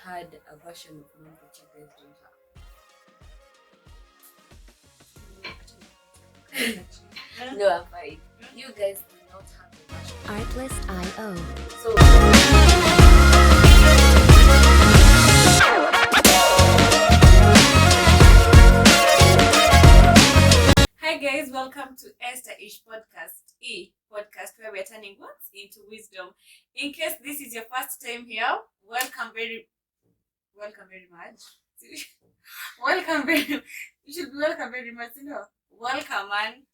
had a version of mom that you guys don't have. No, I'm fine. You guys do not have a version. Artlist.io. So hi guys, welcome to Esther-ish podcast where we're turning words into wisdom. In case this is your first time here, welcome very much. You should be welcome very much, you know. Welcome, man.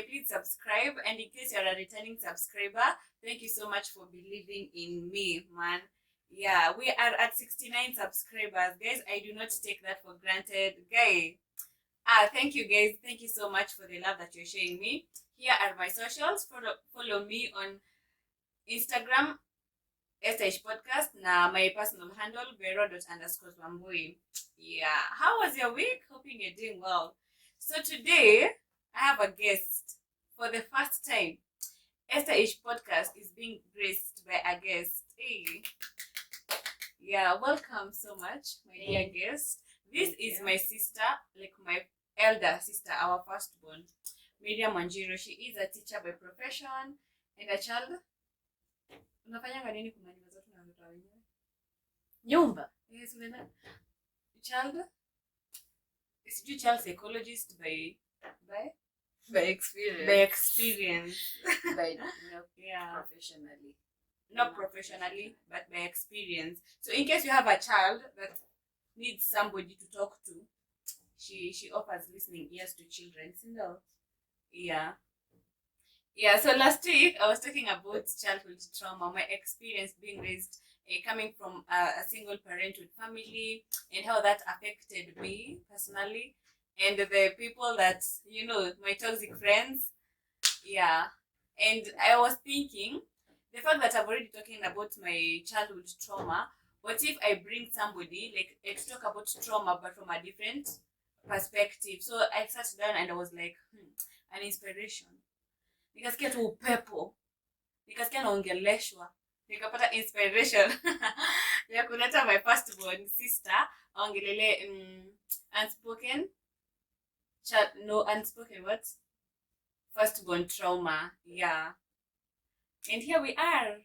Please subscribe, and in case you're a returning subscriber, thank you so much for believing in me, man. Yeah, we are at 69 subscribers, guys. I do not take that for granted, guys. Thank you guys. Thank you so much for the love that you're showing me. Here are my socials. Follow me on Instagram, Esther-ish podcast. Now my personal handle, vero._wambui. Yeah. How was your week? Hoping you're doing well. So today I have a guest. For the first time, Esther-ish podcast is being graced by a guest. Hey. Yeah, welcome so much, my dear guest. This is my sister, like my elder sister, our firstborn, Miriam Wanjiru. She is a teacher by profession and a child. Unafanyanga nini kwa nyumba zetu na watoto wenyewe? Nyumba. Yes, unaenda. Child. Is you child psychologist by experience. By experience. Professionally. Not professionally, but by experience. So in case you have a child that needs somebody to talk to, she offers listening ears to children. Yeah. So last week I was talking about childhood trauma, my experience being raised, coming from a single parenthood family, and how that affected me personally, and the people that, you know, my toxic friends. Yeah. And I was thinking, the fact that I've already talking about my childhood trauma, what if I bring somebody like to talk about trauma but from a different perspective? So I sat down and I was like, an inspiration. Nikasikia tu upepo. Nikasikia naongeleshwa. Nikapata inspiration ya kuleta my firstborn sister aongelele unspoken what? Firstborn trauma. Yeah. And here we are.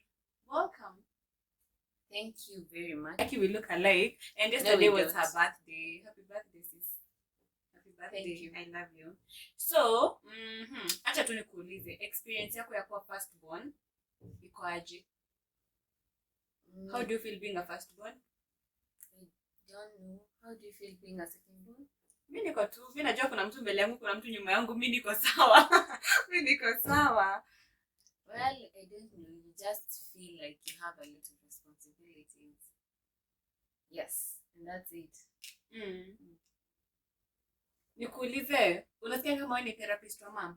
Welcome. Thank you very much. Like we look alike. And yesterday was her birthday. Happy birthday, sis. Happy birthday. Thank you. I love you. So, acha tu nikuulize, experience yako ya kuwa firstborn iko aje? How do you feel being a firstborn? I don't know. How do you feel being a secondborn? Mimi niko tu. Mimi najua kuna mtu mbele yangu, kuna mtu nyuma yangu. Mimi niko sawa. Well, I don't know. You just feel like you have a lot of responsibilities. Yes, and that's it. Nikuulize, unasikia kama wewe ni therapist wa mom?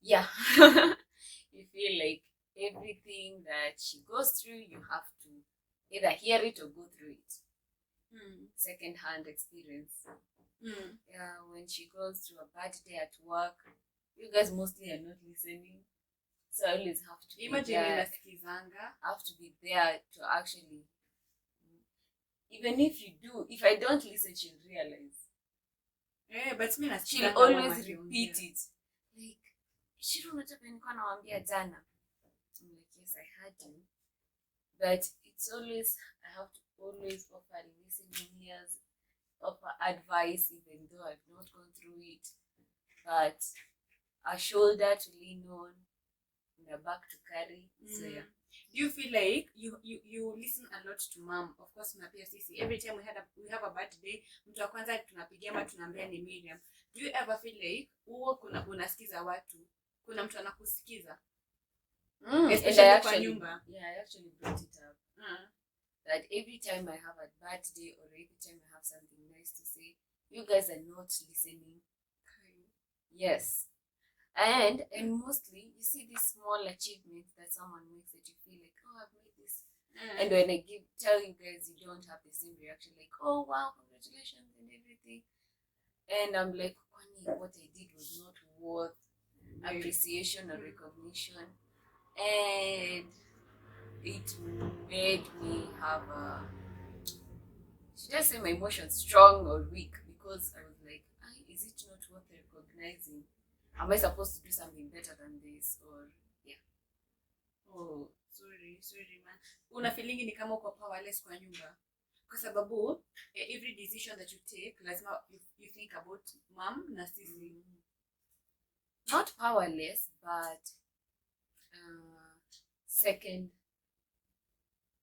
Yeah. You feel like everything that she goes through, you have to either hear it or go through it. Second-hand experience. Yeah, when she goes through a bad day at work, you guys mostly are not listening. So I always have to be there. Have to be there to actually, even if I don't listen, she'll realize. But she'll always repeat it. Like, Shiru unataka nilikuwa nawaambia jana. I'm like, yes, I heard you. But it's always, I have to always offer listening ears, offer advice, even though I've not gone through it. But a shoulder to lean on, and a back to carry. So yeah. Do you feel like you listen a lot to mom? Of course, na pia sisi. Every time we have a bad day, mtu wa kwanza tunapigia ama tunaambia ni Miriam. Do you ever feel like unasikiza watu? Kuna mtu anakusikiza? Especially kwa nyumba. Yeah, I actually brought it up. That every time I have a bad day or every time I have something nice to say, you guys are not listening. Yes. And mostly, you see these small achievements that someone makes that you feel like, oh, I've made this. And when I tell you guys, you don't have the same reaction, like, oh, wow, congratulations and everything. And I'm like, what I did was not worth appreciation or recognition. And it made me have Should I say my emotions strong or weak? Because I was like, is it not worth recognizing? Am I supposed to do something better than this? Or yeah. Oh, sorry man. Una feeling ni kama uko powerless kwa nyumba. Kwa sababu every decision that you take, lazima you think about mom na sisi. Not powerless, but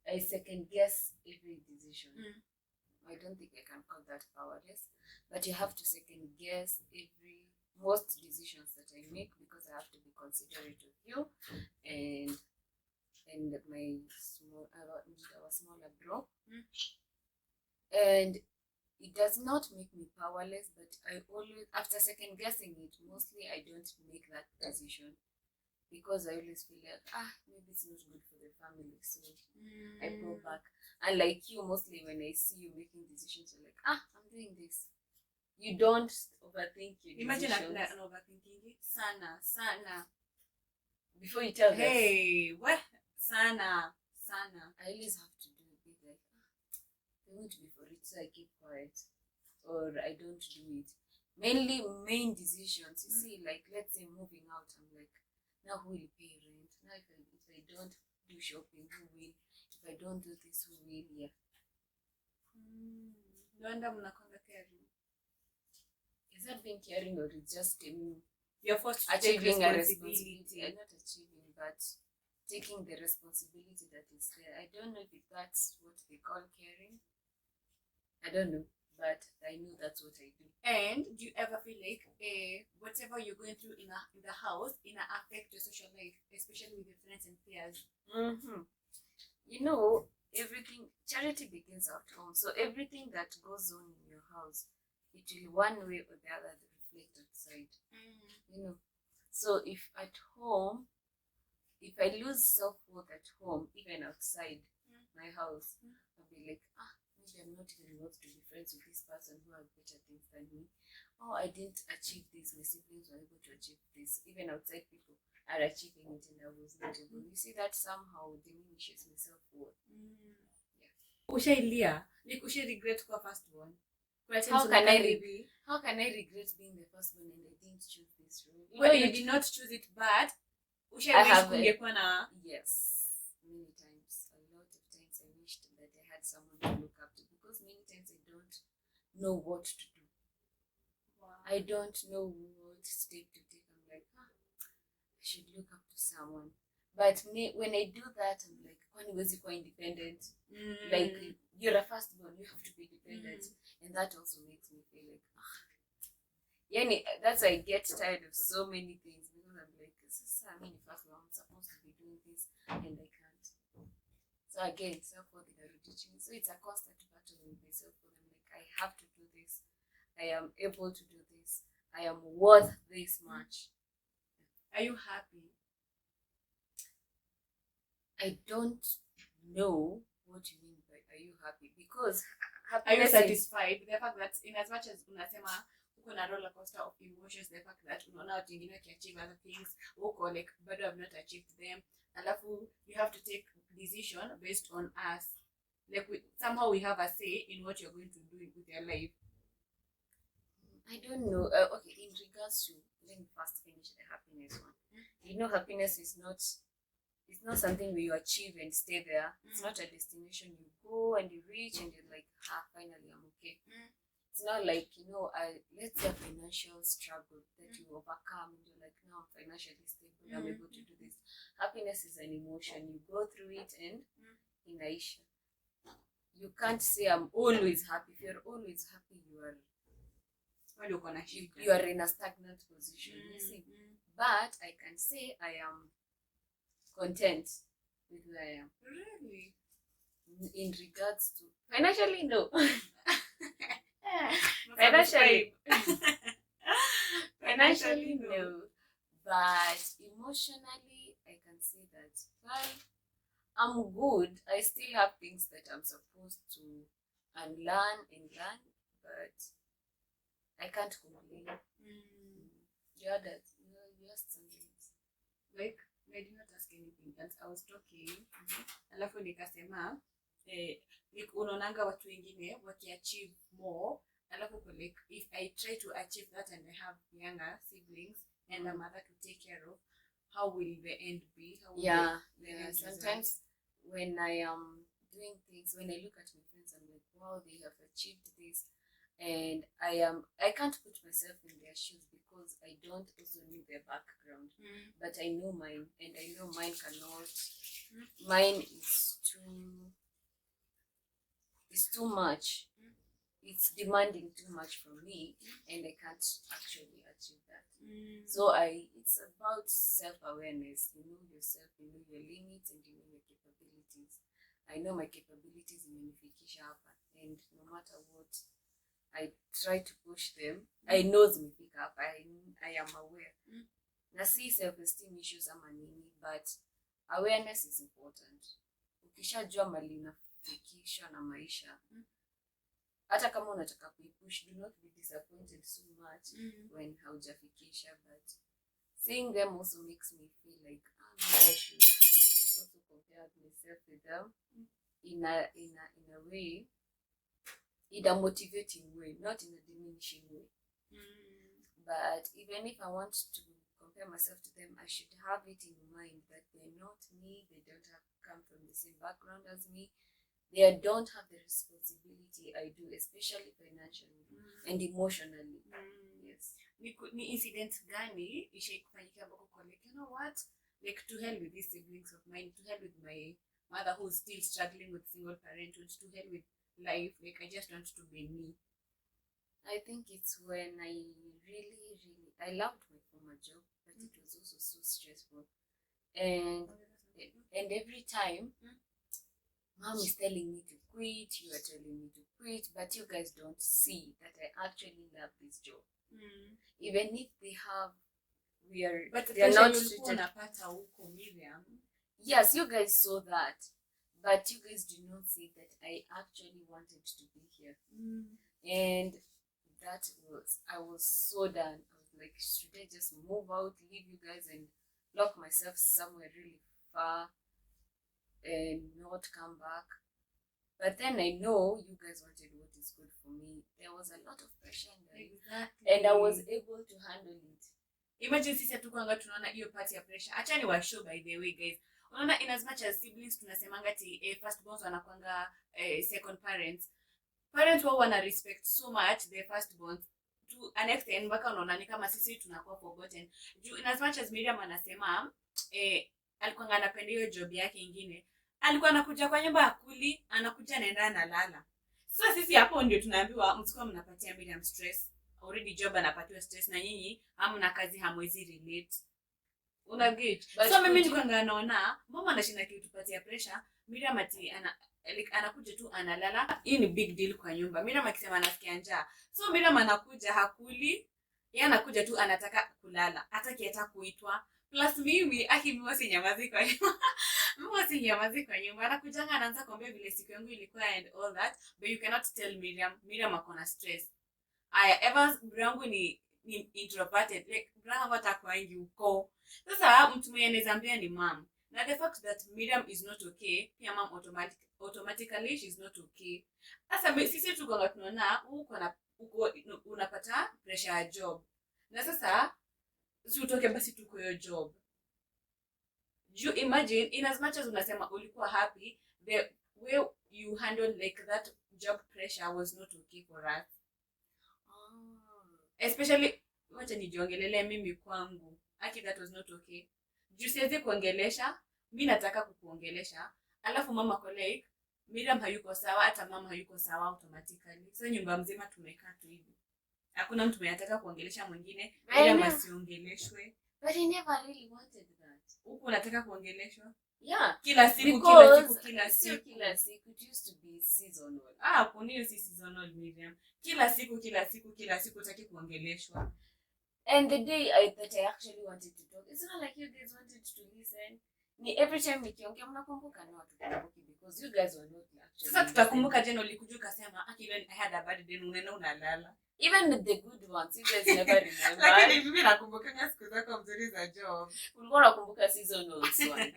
I second guess every decision. I don't think I can call that powerless, but you have to second guess most decisions that I make, because I have to be considerate of you and my our smaller bro. And it does not make me powerless, but I always, after second guessing it, mostly I don't make that decision, because I always feel like maybe it's not good for the family, so I go back. And like you, mostly when I see you making decisions, you're like, I'm doing this. You don't overthink your decisions. Imagine overthinking it. Sana. Before you tell us. Hey, what? Sana. I always have to do it like, I want to be for it, so I keep quiet. Or I don't do it. Mainly main decisions. You see, like, let's say moving out, I'm like, now who will pay rent? Now if I don't do shopping, who will? If I don't do this, who will? Yeah. No wonder mnakonga caring. Is that being caring, or it's just you're forced to achieving a responsibility? Not achieving, but taking the responsibility that is there. I don't know if that's what they call caring. I don't know, but I know that's what I do. And do you ever feel like whatever you're going through in the house affect your social life, especially with your friends and peers? You know, everything, charity begins at home. So everything that goes on in your house, it will one way or the other reflect outside. You know, so if at home, if I lose self-worth at home, even outside my house, I'll be like, maybe I'm not even worth to be friends with this person who has better things than me. I didn't achieve this. My siblings were able to achieve this. Even outside people are achieving it, and I was not able. You see, that somehow diminishes my self-worth. Yeah. Ushailia, like usha regret kwa first one. How can I regret being the first one and I didn't choose this role? Well, you did not choose it, but I have yes, many times. A lot of times I wished that I had someone to look up to, because many times I don't know what to do. Wow. I don't know what step to take. I'm like, I should look up to someone. But when I do that, I'm like, when was you quite independent? Like, you're a firstborn, you have to be dependent. And that also makes me feel like, that's why I get tired of so many things, because I'm like, firstborn, I'm supposed to be doing this, and I can't. So again, self-worth is teaching. So it's a constant battle with myself. I'm like, I have to do this. I am able to do this. I am worth this much. Are you happy? I don't know what you mean by are you happy, because are you satisfied with the fact that in as much as unasema uko na roller coaster of emotions, the fact that unaona watu wengine wakiachieve other things, uko like bado have not achieved them, alafu you have to take decision based on us, like somehow we have a say in what you're going to do with your life. I don't know. Okay, in regards to, let me first finish the happiness one. You know, happiness is not, it's not something where you achieve and stay there. It's not a destination you go and you reach and you're like, finally I'm okay. It's not like, let's say a financial struggle that you overcome and you're like, now I'm financially stable, I'm able to do this. Happiness is an emotion. You go through it and inaisha. You can't say I'm always happy. If you're always happy, you are in a stagnant position. You see? But I can say I am content with where I am. Really? In regards to financially, no. Financially, no. But emotionally, I can say that, well, I'm good. I still have things that I'm supposed to unlearn and learn, but I can't complain. You asked something. Like, I did not ask anything else. I was talking. Alafu nikasema, like unaonanga watu wengine wakiachieve more, alafu like if I try to achieve that and I have younger siblings and a mother to take care of, how will the end be? How will the end sometimes when I am doing things, when I look at my friends, I'm like, wow, they have achieved this, and I can't put myself in their shoes because I don't also know their background, but I know mine, and I know mine cannot. Mine is too much. It's demanding too much from me, and I can't actually achieve that. So it's about self-awareness. You know yourself, you know your limits, and you know your capabilities. I know my capabilities imenifikisha hapa, and no matter what, I try to push them. I know zimefika hapa. I am aware. Na si self-esteem issues ama nini, but awareness is important. Ukishajua mali unafikisha na maisha, hata kama unataka kuipush, do not be disappointed so much when haujafikisha, but seeing them also makes me feel like maybe I should also compare myself with them in a way, in a motivating way, not in a diminishing way. But even if I want to compare myself to them, I should have it in mind that they're not me, they don't come from the same background as me, they don't have the responsibility I do, especially financially and emotionally. Yes. Ni incident gani ishaikufanyika ambako kwa like, you know what, like to hell with these siblings of mine, to hell with my mother who's still struggling with single parenthood, to hell with life, like I just want to be me? I think it's when I loved my former job, but it was also so stressful, and every time Mom is telling me to quit, you are telling me to quit, but you guys don't see that I actually love this job. Even if they are not treated. Miriam. Yes, you guys saw that, but you guys do not see that I actually wanted to be here. And I was so done. I was like, should I just move out, leave you guys, and lock myself somewhere really far and not come back? But then I know you guys wanted what is good for me. There was a lot of pressure in there. Exactly. And I was able to handle it. Imagine sisi hatukuanga tunaona hiyo part ya pressure. Acha ni washow by the way guys. Unaona, in as much as siblings tunasemanga ati first borns wanakuanga second parents. Parents wao wana respect so much their first borns to an extent mpaka unaona ni kama sisi tunakuwa forgotten. In as much as Miriam anasema alikuwa anapenda hiyo job yake ingine, alikuwa anakuja kwa nyumba akuli, anakuja naenda analala. Sasa sisi hapo ndio tunaambiwa msikuwa mnapatia Miriam stress. Already job anapatiwa stress na nyinyi hamna kazi, hamwezi relate. Una get? So mimi nilikuwa naona mama anashinda kutupatia pressure, Miriam ati anakuja tu analala. Hii ni big deal kwa nyumba. Miriam akisema anasikia njaa, so Miriam anakuja hakuli, yeye anakuja tu anataka kulala, hataki hata kuitwa. Plus mimi mimi sinyamazi kwa nyumba. Mimi sinyamazi kwa nyumba. Anakuja anaanza kuambia vile siku yangu ilikuwa and all that, but you cannot tell Miriam akona stress. Evans brangu ni introverted, like brangu atakuwa ingi uko. Sasa mtu mwenye anazambia ni mom. Na the fact that Miriam is not okay, pia mom automatically she's not okay. Sasa sisi tuko tunaona uko unapata pressure ya job. Na sasa si utoke basi tuko hiyo job. You imagine, in as much as unasema ulikuwa happy, the way you handled like that job pressure was not okay for us. Especially wacha nijiongelele mimi kwangu. That was not okay. Juu siwezi kuongelesha, mimi nataka kukuongelesha. Alafu mama kwa like Miriam hayuko sawa, hata mama hayuko sawa automatically. Sasa nyumba mzima tumekaa tu hivi. Hakuna mtu anataka kuongelesha mwingine, Miriam asiongeleshwe. But I never really wanted that. Huko unataka kuongeleshwa? Yeah. Kila siku. It used to be seasonal. Kunio si seasonal Miriam. Kila siku utaki kuongeleshwa. And the day that I actually wanted to talk, it's not like you guys wanted to listen. Every time nikiongea mnakumbuka na watu tukumbuki because you guys were not actually. Sasa tutakumbuka jana ulikuja ukasema I had a bad day, unaenda unalala. Even the good ones, you guys never remember. Lakini mimi nakumbukanga siku zako mzuri za job. Ulikuwa unakumbuka seasonals one.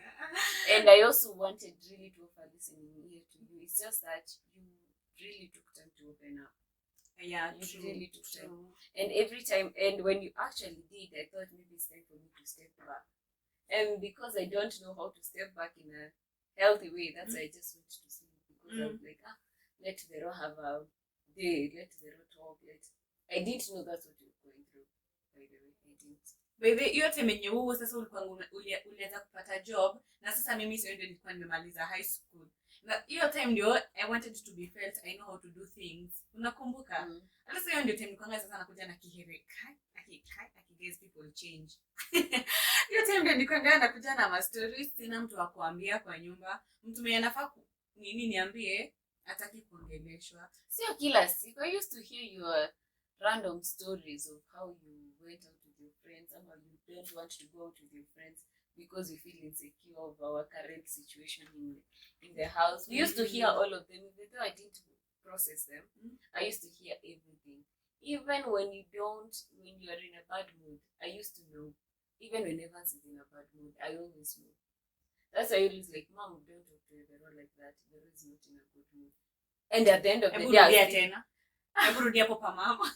And I also wanted really to offer listening here to you. It's just that you really took time to open up. Yeah, you really took time. And every time, and when you actually did, I thought maybe it's time for me to step back. And because I don't know how to step back in a healthy way, that's why I just went to sleep. Because I was like, let Vero have a day, let Vero talk. I didn't know that's what you were going through, by the way. I didn't. Baby, hiyo time yenye wewe sasa ulikuwa ulianza kupata job na sasa mimi sio ndio nilikuwa nimemaliza high school. Na hiyo time ndio I wanted to be felt I know how to do things. Unakumbuka? Hata sasa hiyo ndio time nilikuwa sasa nakuja na kihere kai guys people change. Hiyo time ndio nilikuwa nakuja na ma stories tena mtu wa kuambia kwa nyumba. Mtu mwenye anafaa nini niambie hataki kuongeleshwa. Sio kila siku. I used to hear your random stories of how you went out with your friends, and how you don't want to go out with your friends because you feel insecure of our current situation in the house. We used to hear all of them, even though I didn't process them. I used to hear everything. Even when you are in a bad mood, I used to know. Even when Evans is in a bad mood, I always know. That's why I always like, Mom, don't talk to Vero like that. Vero is not in a good mood. And at the end of the day, Every hapo pa mama.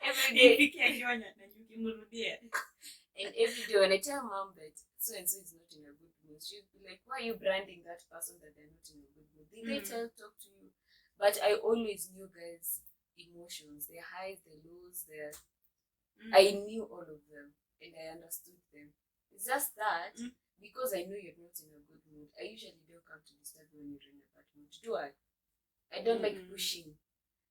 Every day. And every day when I tell Mom that so and so is not in a good mood, she'll be like, why are you branding that person that they're not in a good mood? Did they talk to you? But I always knew guys' emotions, their highs, their lows, I knew all of them and I understood them. It's just that because I know you're not in a good mood, I usually don't come to disturb you when you're in a bad mood. Do I? I don't like pushing.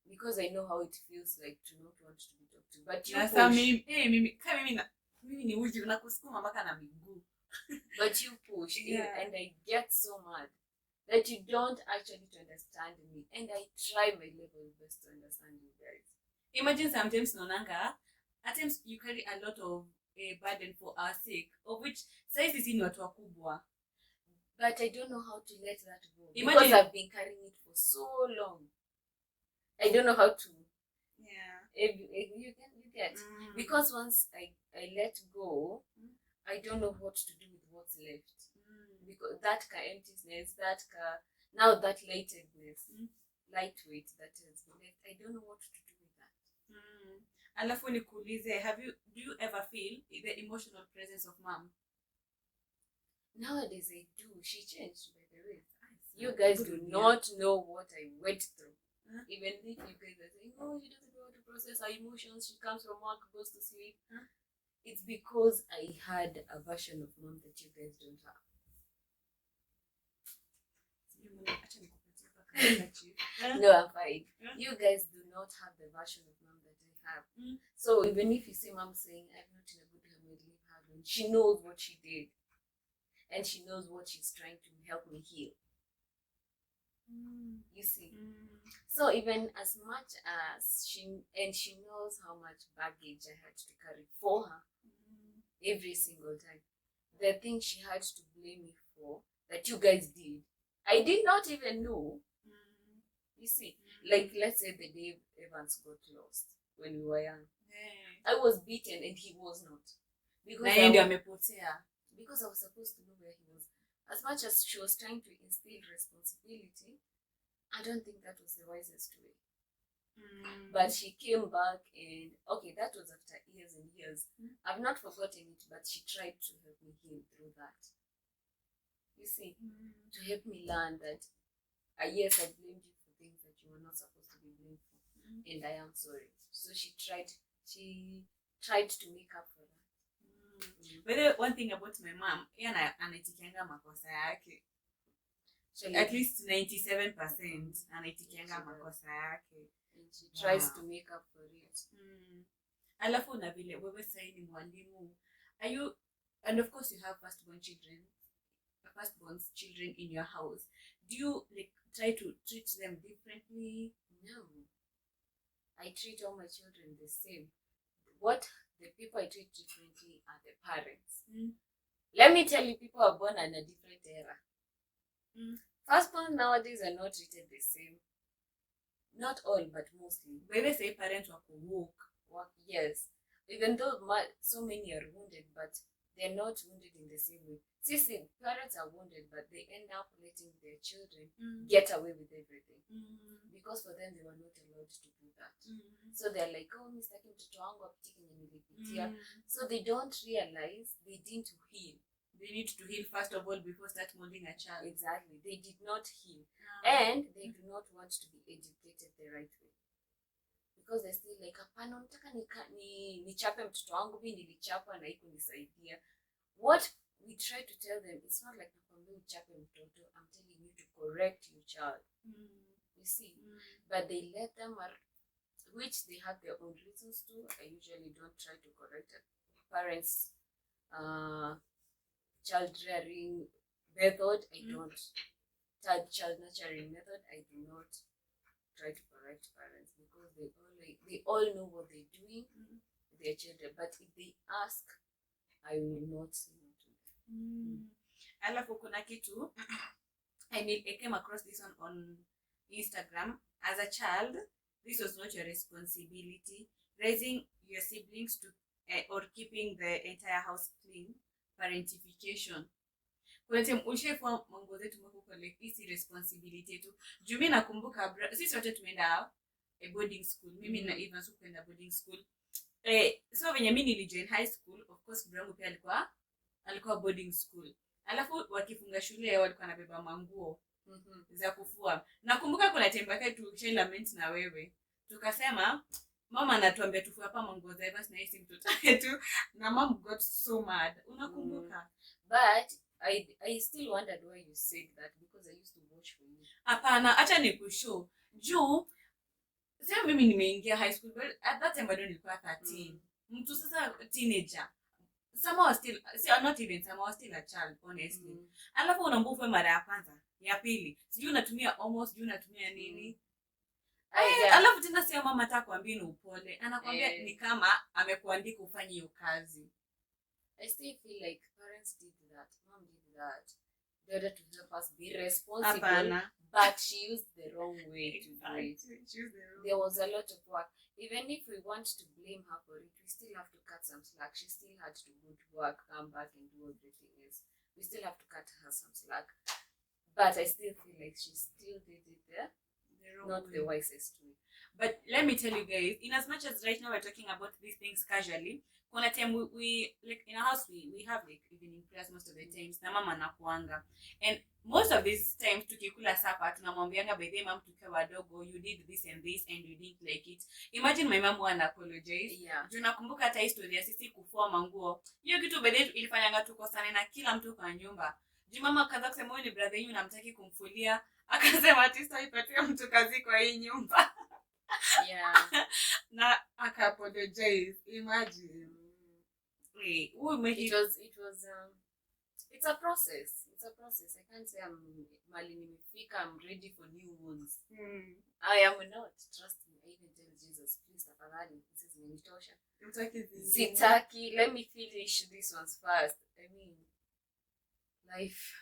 Because I know how it feels like to not want to be talked to. But you push. Mimi ni uji unakusukuma mpaka na miguu. But you push. And I get so mad that you don't actually understand me. And I try my level best to understand you guys. Imagine sometimes nonanga, at times you carry a lot of burden for our sake, of which size is in watu wakubwa. But I don't know how to let that go. Because I've been carrying it for so long. I don't know how to. You get. Because once I let go, I don't know what to do with what's left. Because that emptiness, now that lightweight that has been left, I don't know what to do with that. Alafu nikuulize, do you ever feel the emotional presence of Mom? Nowadays I do. She changed, by the way. You guys do not know what I went through. Even if you guys are saying, oh, she doesn't know how to process her emotions, she comes from work, goes to sleep. It's because I had a version of Mom that you guys don't have. No, I'm fine. You guys do not have the version of Mom that I have. So even if you see Mom saying, I'm not in a good mood, leave her alone, she knows what she did. And she knows what she's trying to help me heal. You see. So even as much as she knows how much baggage I had to carry for her every single time. The thing she had to blame me for that you guys did, I did not even know. You see, like let's say the day Evans got lost when we were young. I was beaten and he was not. Because I was supposed to know where he was. As much as she was trying to instill responsibility, I don't think that was the wisest way. But she came back and, okay, that was after years and years. I've not forgotten it, but she tried to help me heal through that. You see, to help me learn that, yes, I blamed you for things that you were not supposed to be blamed for. And I am sorry. So she tried to make up for that. But one thing about my mom, anaitikianga makosa yake. At least 97% anaitikianga makosa yake. And she tries to make up for it. Alafu na vile wewe sasa ni mwalimu. And of course you have firstborn children in your house. Do you try to treat them differently? No. I treat all my children the same. What the people I treat differently are the parents. Let me tell you, people are born in a different era. Firstborn nowadays are not treated the same. Not all, but mostly. By the say parents work. Yes. Even though so many are wounded, but they're not wounded in the same way. See, parents are wounded, but they end up letting their children get away with everything. Because for them, they were not allowed to do that. So they're like, oh, mistaki mtoto wangu apite kwenye nilipitia. So they don't realize they didn't heal. They need to heal first of all before start molding a child. Exactly. They did not heal. And they do not want to be educated the right way. Because they're still like, hapana, nataka nichape mtoto wangu, mimi nilichapa na ikunisaidia. What we try to tell them, it's not like nakwambia uchape mtoto. I'm telling you to correct your child. You see? But they let them, which they have their own reasons to. I usually don't try to correct parents' child rearing method. I don't. Child nurturing method, I do not try to correct parents because they all know what they're doing with their children. But if they ask, I will not say no to them. Alafu kuna kitu, I came across this one on Instagram. As a child, this was not your responsibility. Raising your siblings to or keeping the entire house clean, parentification. Kuna time ulishafua manguo zetu mkuko like isi responsibility tu. Juu mimi nakumbuka sisi wote tumeenda boarding school. Mimi na Eva so kwenda boarding school. So venye mimi nilijoin high school, of course brangu pia alikuwa boarding school. Alafu wakifunga shule walikuwa nabeba manguo za kufua. Nakumbuka kuna time baka tu lament na wewe. Tukasema mama anatuambia tufue hapa manguo za Eva na hisi mtoto wetu na mom got so mad. Unakumbuka? But I still wondered why you said that because I used to watch for you. Hapana, acha nikushow. Juu sasa mimi nimeingia high school but at that time bado nilikuwa 13. Mtu sasa teenager. Some are still not even some are still a child honestly. Alafu unambufwe mara ya kwanza, ya pili. Sijui unatumia almost, sijui unatumia nini. Alafu tena si mama atakwambia ni upole. Anakuambia ni kama amekuandika ufanye hiyo kazi. I still feel like parents did that. Mom did that. In order to help us be responsible. But she used the wrong way to do it. There was a lot of work. Even if we want to blame her for it, we still have to cut some slack. She still had to go to work, come back and do everything else. We still have to cut her some slack. But I still feel like she still did it there. Not the wisest way. But let me tell you guys, in as much as right now we're talking about these things casually, kuna time we like in our house we have like evening prayers most of the times na mama anakuanga, and most of these times tukikula supper tunamwambianga by the mom tukiwa wadogo, you did this and this and you didn't like it. Imagine my mom wana apologize. Juu nakumbuka hata historia ya sisi kufua manguo, hiyo kitu by the ilifanyanga tukosane na kila mtu kwa nyumba. Juu mama akaanza kusema wewe ni brother yenu namtaki kumfulia, akasema ati sitaipatia mtu kazi kwa hii nyumba. Na aka-apologize. Imagine. It was it's a process. It's a process. I can't say I'm mali nimefika, I'm ready for new wounds. I am not. Trust me. I even tell Jesus, please tafadhali, this is menitosha. Sitaki. Let me finish these ones first. I mean, life.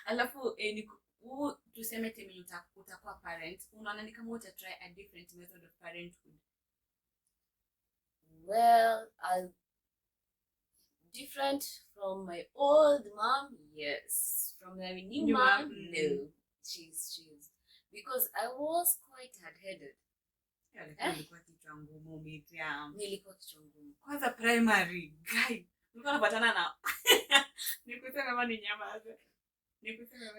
Alafu tuseme temi utakuwa parent, unaona ni kama utatry a different method of parenthood. Well, different from my old mom, yes. From my new mom, no. She's because I was quite hard-headed. Nilikuwa kichwa ngumu Miriam. Nilikuwa kichwa ngumu. Kwanza primary, guy. Nilikuwa napatana na nikusema kama ni nyamaze.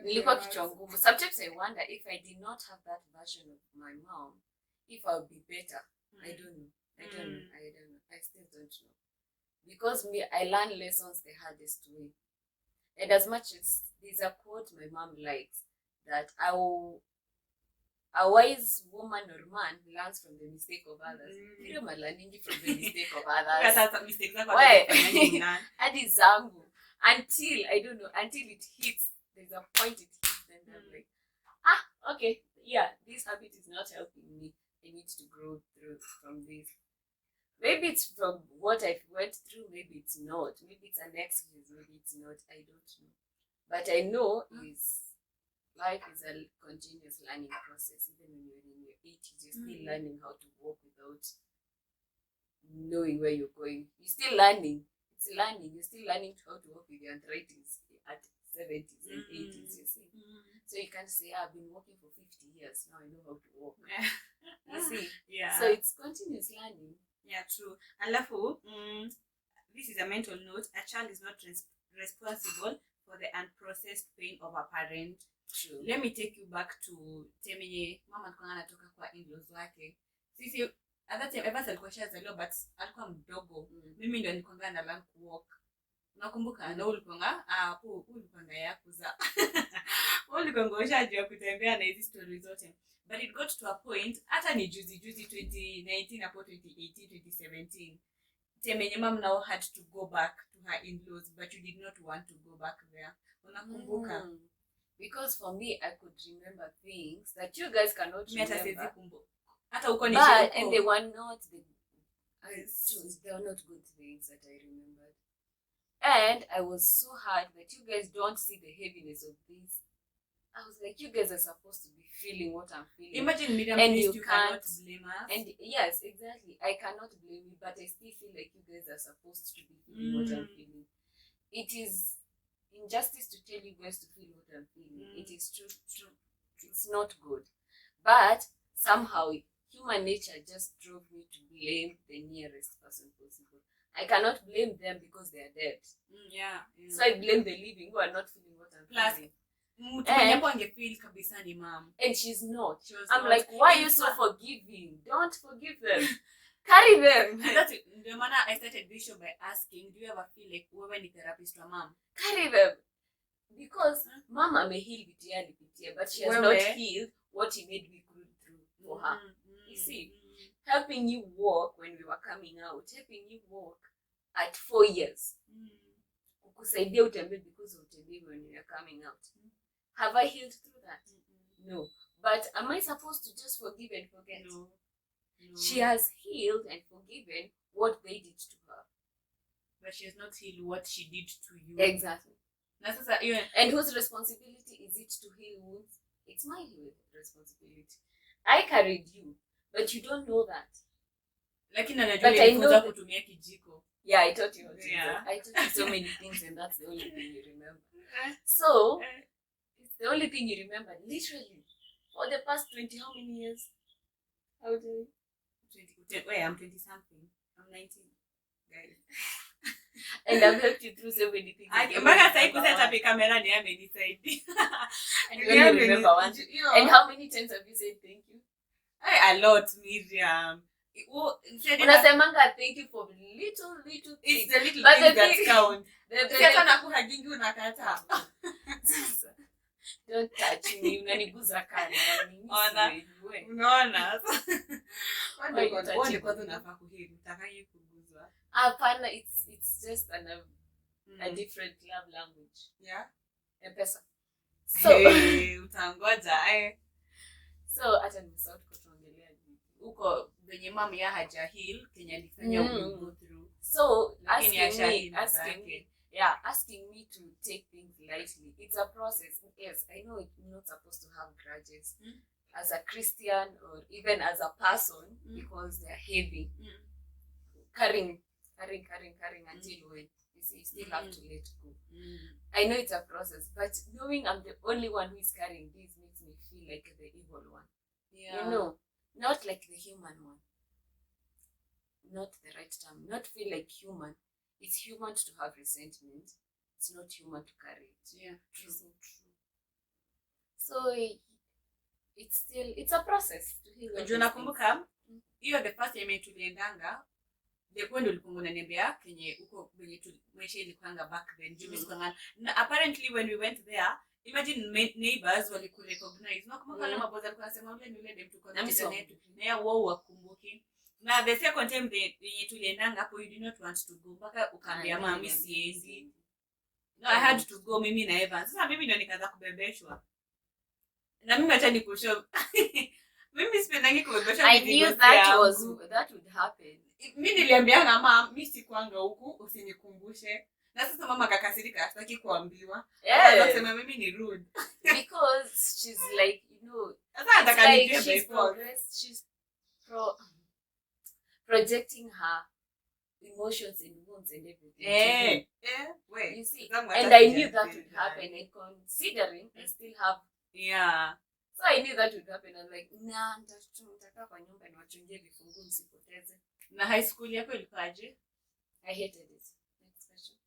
Nilikuwa kichwa ngumu. Sometimes I wonder if I did not have that version of my mom, if I would be better. I don't know. I still don't know. Because I learned lessons the hardest way. And as much as there's a quote my mom likes, that a wise woman or man learns from the mistake of others. You know, learning from the mistake of others. Hadi zangu. Until, I don't know, until it hits, there's a point it hits, then I'm like, okay, yeah, this habit is not helping me. I need to grow through from this. Maybe it's from what I went through, maybe it's not. Maybe it's an excuse, maybe it's not. I don't know. But I know life is a continuous learning process, even when you're in your 80s, you're still learning how to walk without knowing where you're going. You're still learning. It's learning. You're still learning how to walk with your arthritis at 70s and 80s, you see. So you can't say, I've been walking for 50 years, now I know how to walk. You see? Yeah. So it's continuous learning. Yeah, true. Alafu, this is a mental note. A child is not responsible for the unprocessed pain of a parent. True. Let me take you back to temenye mama alikuwa anatoka kwa in-laws wake. Sisi at that time Evans alikuwa shazaliwa but alikuwa mdogo. Mimi ndio nilikwambia na learn to walk. Unakumbuka na ulikuwa ulikuwa yakuza. Ulikuwa ushajua kutembea na hizi stories zote. But it got to a point hata ni juzi 2019 hapo 2018 2017. Temenye mom now had to go back to her in-laws but you did not want to go back there. Unakumbuka? Because for me, I could remember things that you guys cannot remember. But, and they were not they were not good things that I remembered. And I was so hurt that you guys don't see the heaviness of this. I was like, you guys are supposed to be feeling what I'm feeling. Imagine Miriam, and you cannot blame us. And yes, exactly. I cannot blame you, but I still feel like you guys are supposed to be feeling what I'm feeling. It is injustice to tell you guys to feel what I'm feeling. It is true. It's not good. But somehow human nature just drove me to blame the nearest person possible. I cannot blame them because they are dead. Yeah. So I blame the living who are not feeling what I'm feeling. And she's not. I'm like, why are you so forgiving? Don't forgive them. Carry them. That's the manner I started this show by asking, do you ever feel like wewe ni therapist wa mom? Carry them. Because mom ameheal vitia alipitia, but she has not healed what he made me go through for her. You see, helping you walk when we were coming out, helping you walk at 4 years. Kusaidia utembe because of utembe when we are coming out. Have I healed through that? No. But am I supposed to just forgive and forget? No. She has healed and forgiven what they did to her. But she has not healed what she did to you. Exactly. And whose responsibility is it to heal wounds? It's my responsibility. I carried you, but you don't know that. But I know that. Yeah, I taught you. I taught you so many things, and that's the only thing you remember. So it's the only thing you remember, literally, for the past 20 how many years? How old are you? 20. Wait, I'm 20 something. I'm 19, guys. And I've helped you through so many things. And you only remember one. And how many times have you said thank you? A lot, Miriam. Unasemanga thank you for little things. It's the little things that count. Don't touch me. Unaniguza kana. Unaona? Apana, it's just a different love language. Yeah. Mpesa. So utangoja so hata nimesahau tukoongelea huko venye mama ya haja heal Kenya alifanya go through. So asking me to take things lightly. It's a process. Yes, I know you're not supposed to have grudges as a Christian or even as a person because they're heavy. Carrying until when you see, you still have to let go. I know it's a process, but knowing I'm the only one who is carrying this makes me feel like the evil one. Yeah. You know, not like the human one. Not the right term. Not feel like human. It's human to have resentment. It's not human to carry it. Yeah, true. So it's a process to heal. Unajua nakumbuka hiyo the first time tuliendanga the point ulipungu unaniambia kenye uko kwenye maisha ilikuanga back then. Apparently when we went there, imagine neighbors walikurecognize. Na kama kama maboza alikuwa anasema ule ni ule dem tuko na yetu. Na ya wao wakumbuki. Na the second time yenye tuliendanga hapo you did not want to go. Mpaka ukaambia mami siendi. No, I had to go mimi na Evans. Sasa mimi ndio nikaanza kubebeshwa. Na mimi acha nikushow. Mimi sipendangi kubebeshwa. I knew that would happen. Mimi niliambia na mama mimi sikwanga huku usinikumbushe. Na sasa mama akakasirika hataki kuambiwa. Anasema mimi ni rude. Because she's like, you know, It's like she's projecting her emotions and wounds and everything. Wait. You see, and I knew that would happen, and considering I still have, so I knew that would happen. I'm like, nah, nitakaa kwa nyumba niwachungie vifungu msipoteze. Na high school yako ilikuwaje? I hated it. Next question.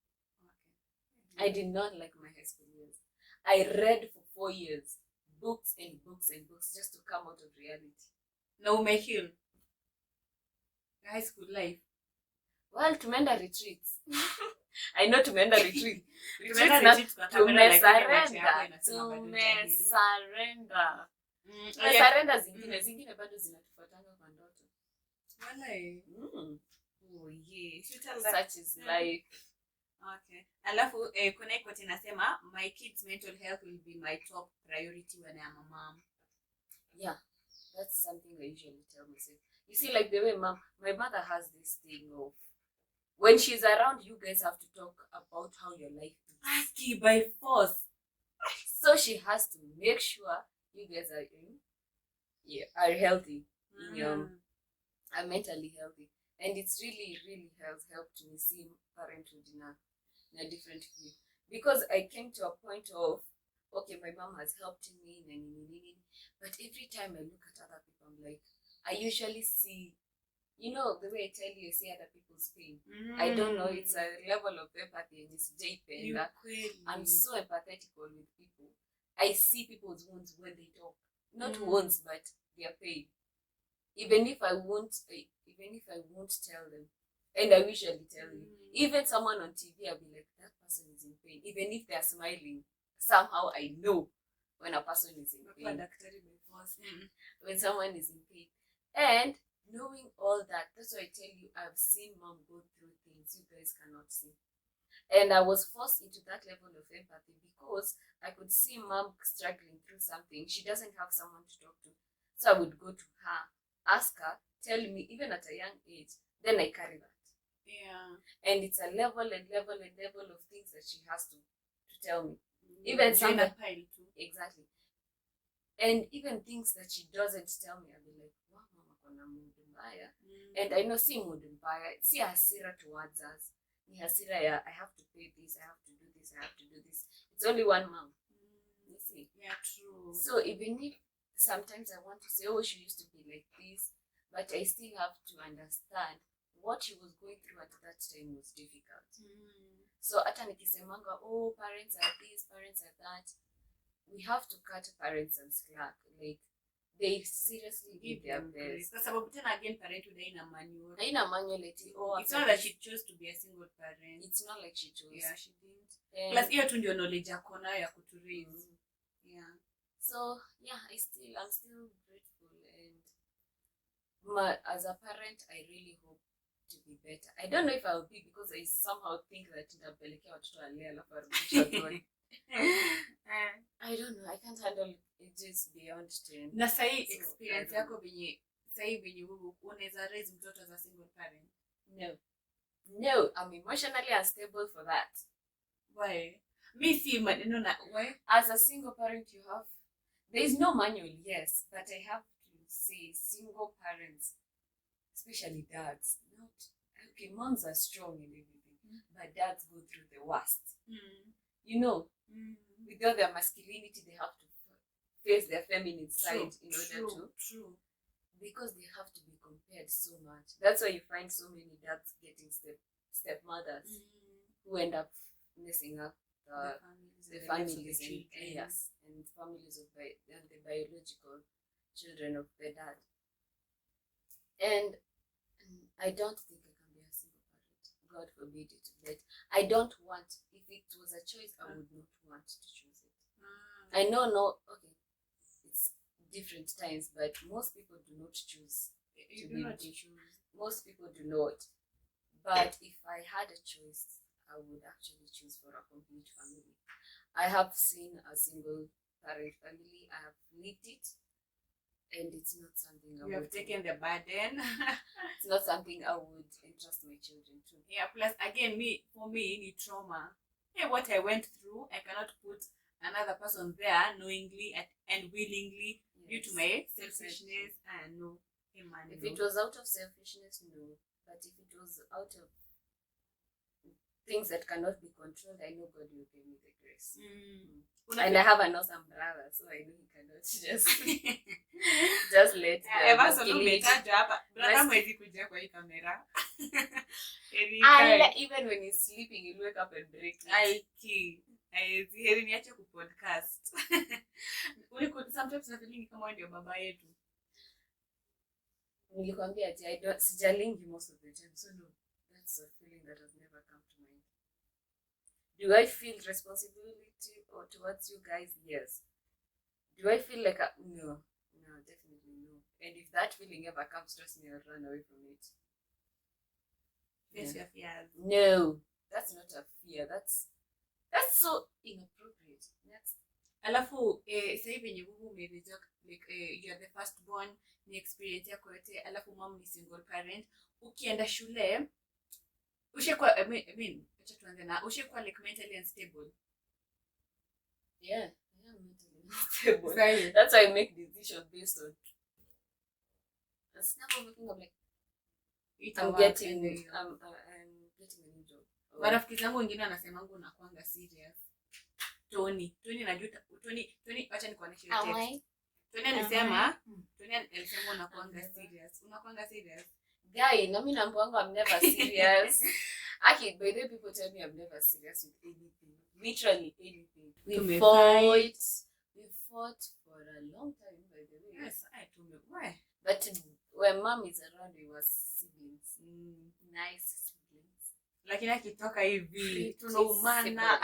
Okay. I did not like my high school years. I read for 4 years, books and books and books, just to come out of reality. Na umeheal high school life? Well, tumeenda retreats. I know tumeenda retreat. Tumesarenda zingine bado zinatufuatanga kwa ndoto. Oh yeah. Such is life. Okay. Alafu kuna quote inasema, my kids' mental health will be my top priority when I'm a mom. Yeah, that's something I usually tell myself. You see, like the way my mother has this thing of, when she's around, you guys have to talk about how your life is. By force. So she has to make sure you guys are healthy, are mentally healthy. And it's really, really helped me see parenthood in a different view. Because I came to a point of, okay, my mom has helped me, but every time I look at other people, I'm like, I usually see, the way I tell you, I see other people's pain. I don't know, it's a level of empathy, and it's deep. I'm so empathetic with people. I see people's wounds when they talk. Not wounds, but their pain. Even if I won't tell them, and I usually tell you, even someone on TV, I'll be like, that person is in pain. Even if they're smiling, somehow I know when a person is in pain. When someone is in pain. And knowing all that, that's why I tell you, I've seen mom go through things you guys cannot see. And I was forced into that level of empathy because I could see mom struggling through something. She doesn't have someone to talk to. So I would go to her, ask her, tell me, even at a young age, then I carry that. Yeah. And it's a level of things that she has to tell me. Even something. Exactly. And even things that she doesn't tell me, I'll be like, wow, mama kona mood mbaya. And I know si mood mbaya, si hasira towards us. Ni hasira ya, I have to pay this, I have to do this, I have to do this. It's only one mom. You see? Yeah, true. So even if sometimes I want to say, oh, she used to be like this, but I still have to understand what she was going through at that time was difficult. So hata nikisemanga, oh, parents are this, parents are that, we have to cut parents some slack. Like, they seriously give their best. Kwa sababu tena again, parenthood haina manual. Haina manual eti, it's not that she chose to be a single parent. It's not like she chose. Yeah, she didn't. Plus hiyo tu ndio knowledge yako nayo ya kuturaise. Yeah. So yeah, I'm still grateful, and as a parent, I really hope to be better. I don't know if I'll be, because I somehow think that nitapelekea watoto wale alafu arudisha tu. I don't know, I can't handle it just beyond 10. Na sahi experience yako venye wewe unaweza raise mtoto as a single parent? No, I'm emotionally unstable for that. Why? Me see maneno na why? As a single parent, there is no manual, yes, but I have to say single parents, especially dads, okay, moms are strong in everything, but dads go through the worst. With all their masculinity, they have to face their feminine side in order to. Because they have to be compared so much. That's why you find so many dads getting stepmothers who end up messing up the families and families of the biological children of the dad. And I don't think I can be a single parent. God forbid it. But I don't want. If it was a choice, I would not want to choose it. I know, okay, it's different times, but most people do not choose. Most people do not. But if I had a choice, I would actually choose for a complete family. I have seen a single parent family. I have lived it, and it's not something I would. You have taken the burden. It's not something I would entrust my children to. Yeah. Plus, again, for me, the trauma. What I went through, I cannot put another person there knowingly and willingly due to my selfishness. No. Hey, man, If no. it was out of selfishness, no. But if it was out of things that cannot be controlled, I know God will give me the grace. And I have an awesome brother, so I know he cannot just let even when he's sleeping, he'll wake up and break me. Heri niache kupodcast. Sometimes na feeling kama ndio baba yetu. Nilikwambia ati sijalingi most of the time, so no, that's a feeling that has never come to mind. Do I feel responsibility towards you guys? Yes. Do I feel like no, definitely no. And if that feeling ever comes, trust me, I'll run away from it. Face your fears. No, that's not a fear. That's so inappropriate. Alafu sasa hivi venye wewe umerejoka, like you are the first born, ni experience yako yote, alafu mom ni single parent, ukienda shule ushekwa acha tuanze na ushekwa like mentally unstable. Yeah, I am mentally unstable. That's why I make decisions based on. It's never looking up like I'm getting a new job. Marafiki zangu wengine wanasemangu unakuanga serious. Tony najuta Tony acha nikuoneshe text. Tony alisema unakuanga serious. Unakuanga serious. Guy, na mimi naambiwa I'm never serious. Actually, by the way, people tell me I'm never serious with anything. Literally anything. We fought for a long time, by the way. Yes, I told me why. But when mom is around, we were siblings. Nice siblings. Lakini akitoka hivi tunaumana.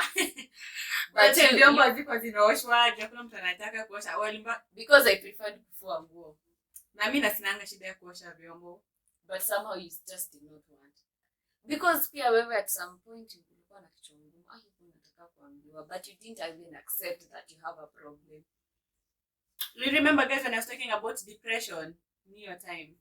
But vyombo ziko zinaoshwa, hakuna mtu anataka kuosha walimba because I preferred kufua nguo. Na mimi nasinanga shida ya kuosha vyombo, but somehow you just did not want. Because pia wewe at some point ulikuwa na kichwa ngumu, unataka kuambiwa, but you didn't even accept that you have a problem. You remember guys when I was talking about depression in your time?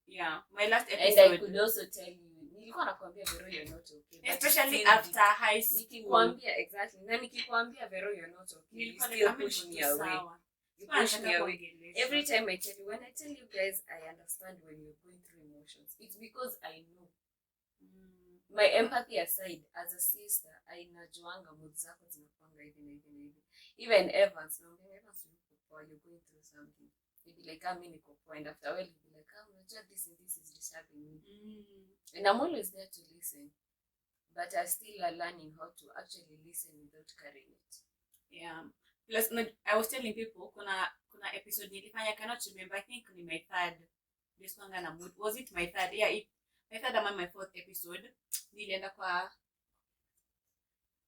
Yeah, my last episode. And I could also tell you, nilikuwa nakwambia Vero you're not okay. Especially after high school. Nikikwambia exactly. Na nikikwambia Vero you're not okay. You still push me away. You push me away. Every time I tell you, when I tell you guys, I understand when you're going through emotions. It's because I know. My empathy aside, as a sister, I najuanga mood zako zinakuanga hivi. Even Evans, you're going through something. You'd be like, I'm in a and after a while, you'd be like, this and this is disturbing me. And I'm always there to listen. But I still are learning how to actually listen without carrying it. Yeah. Plus, I was telling people, kuna episode nilifanya, I cannot remember, I think ni my third. Was it my third? Yeah, my third ama my fourth episode. Nilienda kwa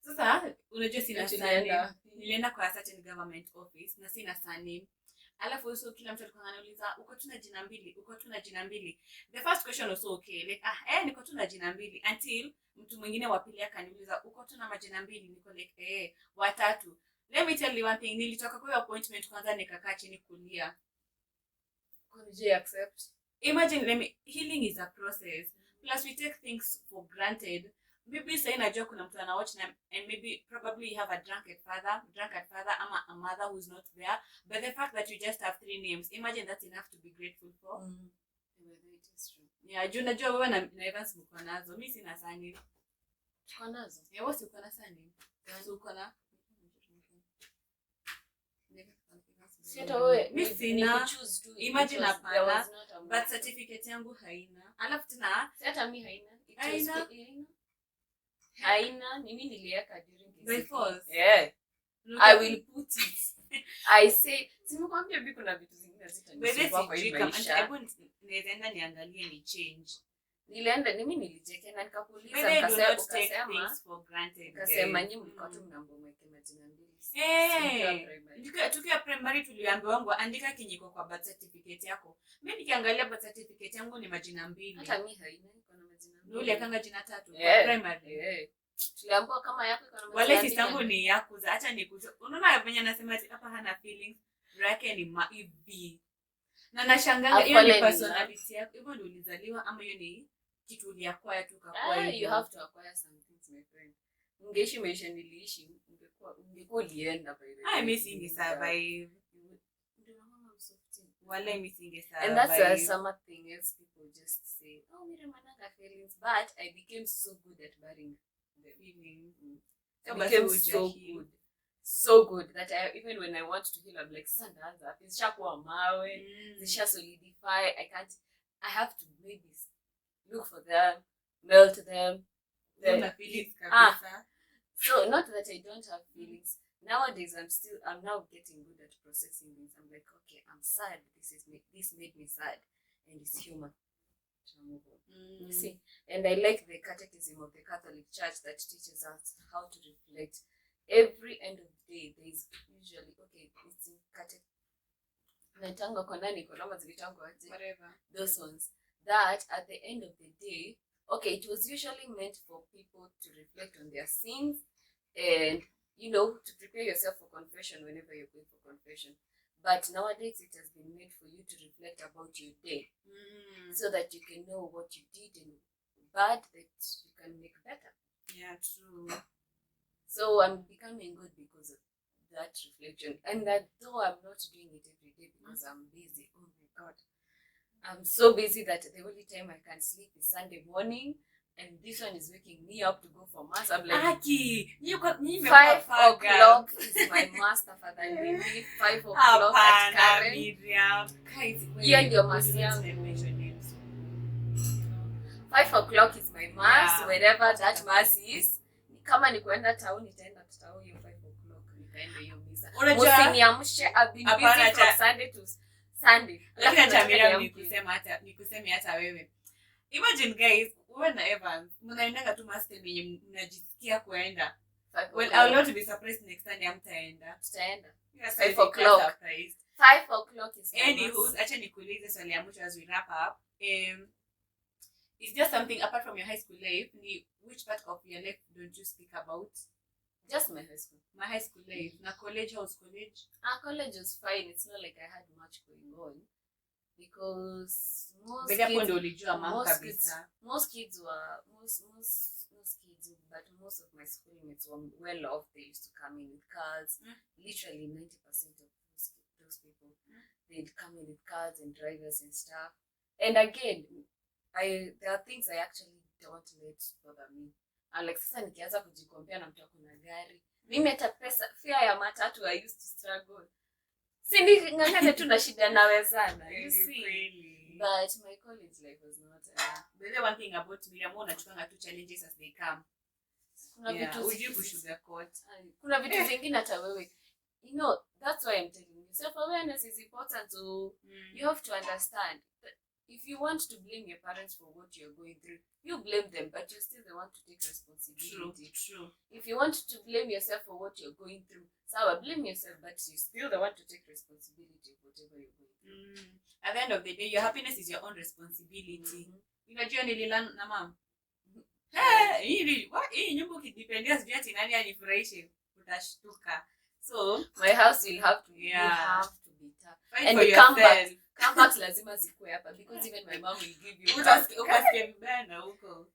sasa unajua sina surname. Nilienda kwa certain government office na sina surname. Alafu so kila mtu alikuwa ananiuliza uko tu na jina mbili. The first question was okay, like niko tu na jina mbili, until mtu mwingine wa pili akaniuliza uko tu na majina mbili, niko like watatu. Let me tell you one thing, nilitoka kwa appointment kwanza nikakaa chini kulia. Could you accept? Imagine, healing is a process. Plus we take things for granted. Maybe say najua kuna mtu ana watch and maybe probably you have a drunkard father ama a mother who's not there, but the fact that you just have 3 names, imagine that's enough to be grateful for. It is true. Yeah, juu najua wewe na Evans mko nazo, mimi sina surname. Uko nazo? Yeah, wewe uko na surname. So uko na Sita wewe mimi sina. Imagine hapana, but certificate yangu haina. Alafu tena hata mimi haina. Haina, mimi niliweka during the course. Yeah. I will put it. I say, simekwambia bibi kuna vitu zingine zitanisumbua kwa hii maisha. Hebu nienda niangalie ni change. Nilienda mimi nilijeke na nikakuuliza nikasema nyinyi mlikuwa tu mnambomweke majina mbili. Tukiwa primary tuliambiwa andika kinyiko kwa birth certificate yako. Mimi nikiangalia birth certificate yangu ni majina mbili. Hata mimi haina, iko na majina mbili. Yule kanga jina 3 kwa primary. Tuliambiwa kama yako iko na majina mbili. Wale sister yangu ni yako, acha nikuzo. Unaona venye anasema hapa hana feelings, yake ni maibi. Na nashangaa hiyo ni personality yako. Hivyo ndio ulizaliwa ama hiyo ni kitu uliacquire tu kwa hiyo? You have to acquire some things, my friend. Ungeishi maisha niliishi, ungekuwa ulienda by the way. Mimi singe survive. Ndio mama softy. Wale missing is and that's a summer thing. Yes, people just say, "Oh, Miriam Wanjiru feelings," but I became so good at burying the feelings. I became so good that even when I want to heal, I'm like, Sandaza, zishakuwa mawe, zisha solidify. I have to maybe look for them, melt them. So not that I don't have feelings. Nowadays, I'm now getting good at processing things. I'm like, okay, I'm sad. This made me sad, and it's human. You see, and I like the catechism of the Catholic Church that teaches us how to reflect. Every end of the day, there is usually it's in whatever those ones. That at the end of the day, it was usually meant for people to reflect on their sins and to prepare yourself for confession whenever you're going for confession. But nowadays it has been made for you to reflect about your day, so that you can know what you did and bad that you can make better. Yeah, true. So I'm becoming good because of that reflection, and that though I'm not doing it every day because I'm busy. Oh my God, I'm so busy that the only time I can sleep is Sunday morning, and this one is waking me up to go for mass. I'm like, 5 o'clock is my mass. Tafadhali mimi 5 o'clock at Karen. Hiyo ndio mass yangu. 5 o'clock is my mass, wherever that mass is. Kama ni kuenda town, nitaenda town hiyo 5 o'clock, nikaenda hiyo misa. Msiniamshe, I've been busy from Sunday to Sunday. Lakini hata Miriam nikuseme hata wewe. Imagine guys, wewe na Evans mnaendaga tu mass time yenye mnajisikia kuenda. Well, I will not be surprised next time hamtaenda. Tutaenda. 5 o'clock. 5 o'clock is anywho, acha nikuulize swali ya mwisho as we wrap up. Is there something apart from your high school life? Which part of your life don't you speak about? Just my high school. My high school life. Na college, how's college? College was fine. It's not like I had much going on because most kids, but most of my schoolmates were well off. They used to come in with cars. Literally 90% of those people, they'd come in with cars and drivers and stuff. And again, there are things I actually don't let bother me. And like sasa nikianza kujikompea na mtu akona gari, mimi hata pesa fare ya matatu I used to struggle. Sindi ngangane tu na shida nawezana. You see. Really? But my college life was not. The one thing about Miriam, unachukanga tu challenges as they come. Kuna vitu zingine hata wewe. That's why I'm telling you. Self-awareness is important. So you have to understand. If you want to blame your parents for what you're going through, you blame them, but you're still the one to take responsibility. True. If you want to blame yourself for what you're going through, blame yourself, but you're still the one to take responsibility for whatever you're going through. At the end of the day, your happiness is your own responsibility. Unajua nililan na mom. Hii nyumba ukidipendia sijui ati nani anifurahishe, utashtuka. So my house will have to be tough. And the comebacks lazima zikuwe hapa because even my mom will give you ukasikia vibaya na huko.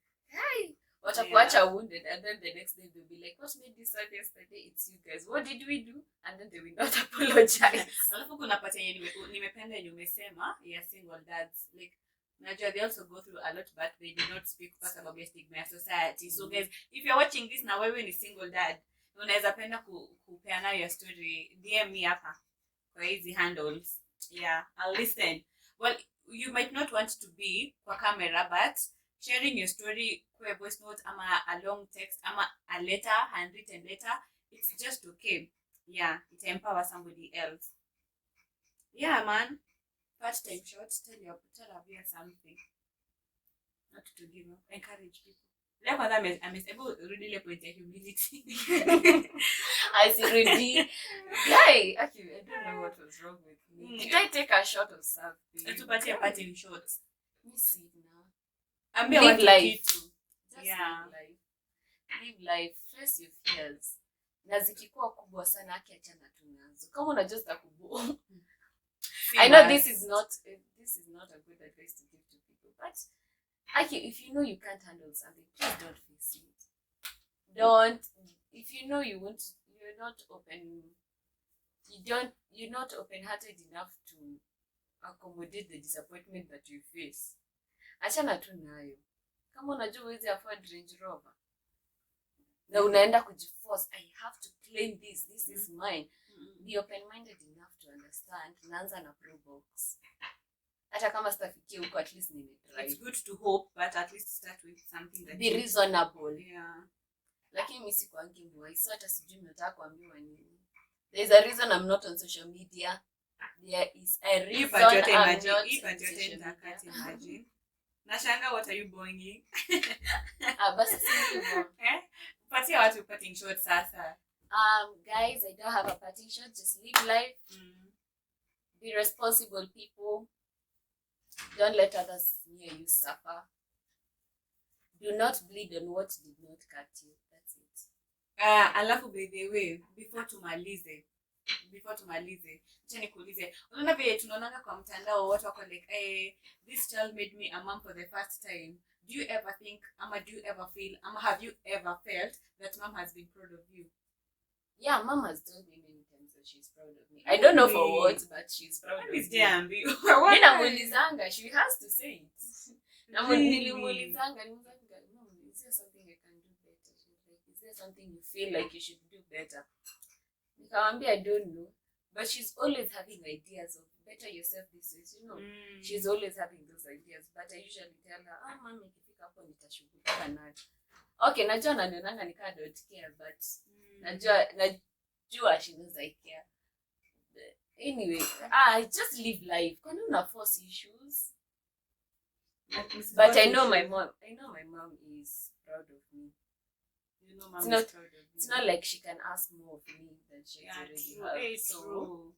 Watakuacha wounded, and then the next day they'll be like, what made this sad yesterday? It's you guys. What did we do? And then they will not apologize. Alafu kuna pata yenye nimependa yenye umesema ya single dads, like najua they also go through a lot but they do not speak about the stigma of society. So guys, if you're watching this na wewe ni single dad, unaweza penda kupeana your story, DM me hapa kwa hizi handles. Yeah, I'll listen. Well, you might not want to be kwa camera, but sharing your story kwa voice note ama a long text ama a letter, handwritten letter, it's just okay. Yeah, it empowers somebody else. Yeah, man. Part time short, tell Avia something. Not to give up. Encourage people. Like what I'm able to read the point of humility. I see really. Yay! Actually, I don't know what was wrong with me. Did I take a shot of something? To party a parting shot. Let me see now. I'm live life. Just live life. Face your fears. Na zikikuwa kubwa sana akiachana tu nazo. Kama unajua zitakuboa. I know this is not a good advice to give to people, but if you know you can't handle something, please don't face it. If you know you're not open you're not open-hearted enough to accommodate the disappointment that you face. Achana tu nayo. Kama unajua huwezi afford Range Rover na unaenda kujiforce, I have to claim this is mine. Be open-minded enough to understand. Naanza na pro box. Hata kama sitafikia huko, at least nimetry. It's good to hope, but at least start with something that be reasonable. Yeah. Lakini mimi sikuangi mwai, so hata sijui nataka kuambiwa nini. There's a reason I'm not on social media. There is a reason I'm not imagine. Nashanga, what are you boinging? Basi sivyo. Patia watu parting shot sasa. Guys, I don't have a parting shot. Just live life. Be responsible people. Don't let others near you suffer. Do not bleed on what did not cut you. That's it. Alafu by the way, before tumalize, acha nikuulize. Unaona vile tunaonanga kwa mtandao watu wako like, this child made me a mom for the first time. Do you ever think, do you ever feel, have you ever felt that mom has been proud of you? Yeah, mom has told me many times that she's proud of me. I don't know for what, but she's proud of me. Ninamuulizanga, she has to say it. Nilimuulizanga, Mom, is there something I can do better? She's like, is there something you feel like you should do better? Nikamwambia, I don't know. But she's always having ideas of better yourself this way. You know, she's always having those ideas. But I usually tell her, mom, ikifika hapo nitashughulika nayo. Okay, najua nanionanga nikaa don't care, but najua she knows I care. Anyway, I just live life. Kwani una force issues? But I know my mom is proud of me. You know, mom is proud of you. It's not like she can ask more of me than she already has. True.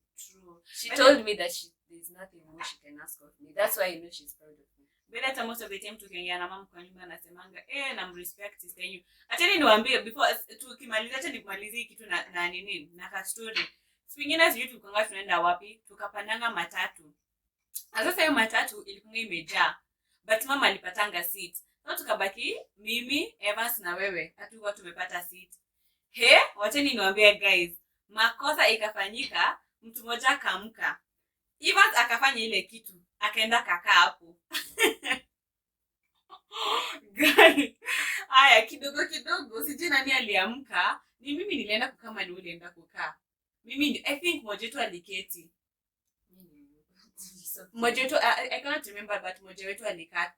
She told me that there's nothing more she can ask of me. That's why I know she's proud of me. But hata most of the time tukiongea na mama kwa nyumba anasemanga na respect sister yenu. Acha niwaambie before tukimaliza, acha nimalizie kitu na ka story. Siku nyingine sijui tukanga tunaenda wapi, tukapandanga matatu. Sasa hiyo matatu ilikuwa imejaa. But mama alipatanga seat. Sasa tukabaki mimi, Evans na wewe. Hatukuwa tumepata seat. Wacha niwaambie guys, makosa ikafanyika, mtu mmoja akaamka. Evans akafanya ile kitu, akaenda kakaa hapo. Guys, haya kidogo sijui nani aliamka. Ni mimi nilienda kukaa kama ni ulienda kukaa. Mimi I think mmoja wetu aliketi. Mmoja wetu I cannot remember, but mmoja wetu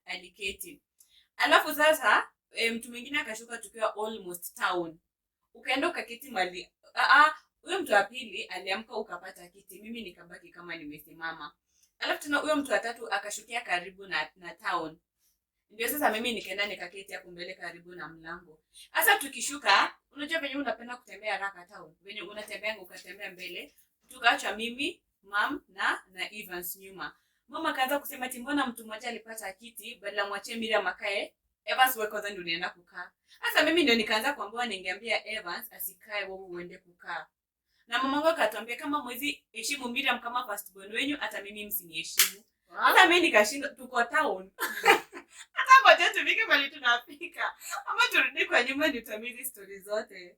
aliketi. Alafu sasa mtu mwingine akashuka tukiwa almost town. Ukaenda ukaketi mali. Huyo mtu wa pili aliamka ukapata kiti. Mimi nikabaki kama nimesimama. Alafu tena huyo mtu wa tatu akashukia karibu na town. Ndio sasa mimi nikaenda nikaketi hapo mbele karibu na mlango. Sasa tukishuka, unajua venye unapenda kutembea haraka town. Venye unatembea ukatembea mbele. Tukaacha mimi, mom na Evans nyuma. Mama kaanza kusema ati mbona mtu mmoja alipata kiti badala mwachie Miriam akae. Evans wewe kwanza ndio unaenda kukaa. Sasa mimi ndio nikaanza kuambiwa ningeambia Evans asikae, wewe uende kukaa. Na mama wangu akatuambia kama mwezi heshimu Miriam kama first born wenyu, hata mimi msiniheshimu. Sasa mimi nikashinda, tuko town. Hata ngoja tufike bali tunafika. Ama turudi kwa nyumba nitamizi story zote.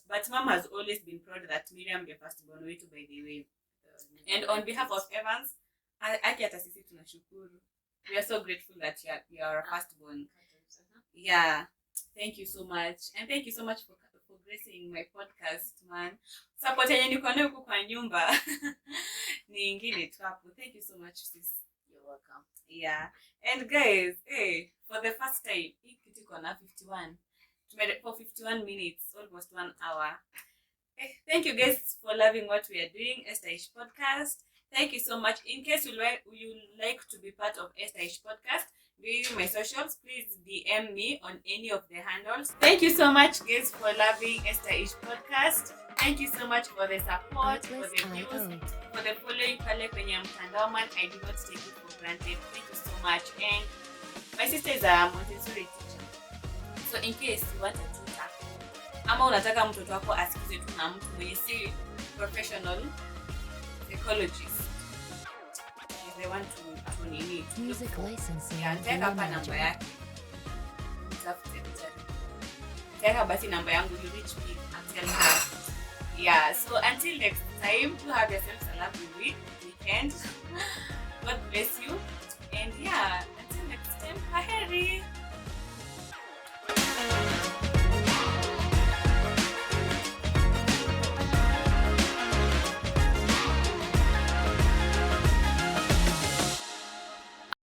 But mom has always been proud that Miriam the first born wetu, by the way. And on behalf of Evans, aki hata sisi tunashukuru. We are so grateful that you are our first born. Yeah. Thank you so much. And thank you so much for gracing my podcast, man. Support yenye niko nayo huko kwa nyumba. Ni ingine tu hapo. Thank you so much, sis. You're welcome. Yeah. And guys, for the first time, hii kitu iko na 51. For 51 minutes, almost 1 hour. Thank you guys for loving what we are doing, Estaish Podcast. Thank you so much. In case you like to be part of Estaish Podcast, give my socials, please DM me on any of the handles. Thank you so much guys for loving Estaish Podcast. Thank you so much for the support, for the views, for the following pale kwenye mtandao, man. I do not take it for granted. Thank you so much. And my sister is a Montessori teacher. So in case you want a tutor, ama unataka mtoto wako asikize tu na mtu mwenye si professional psychologist, they want to nini music licensing. Teka hapa namba yake. Teka basi namba yangu, you reach me and tell her. Yeah, so until next time, do have yourselves a lovely weekend. God bless you.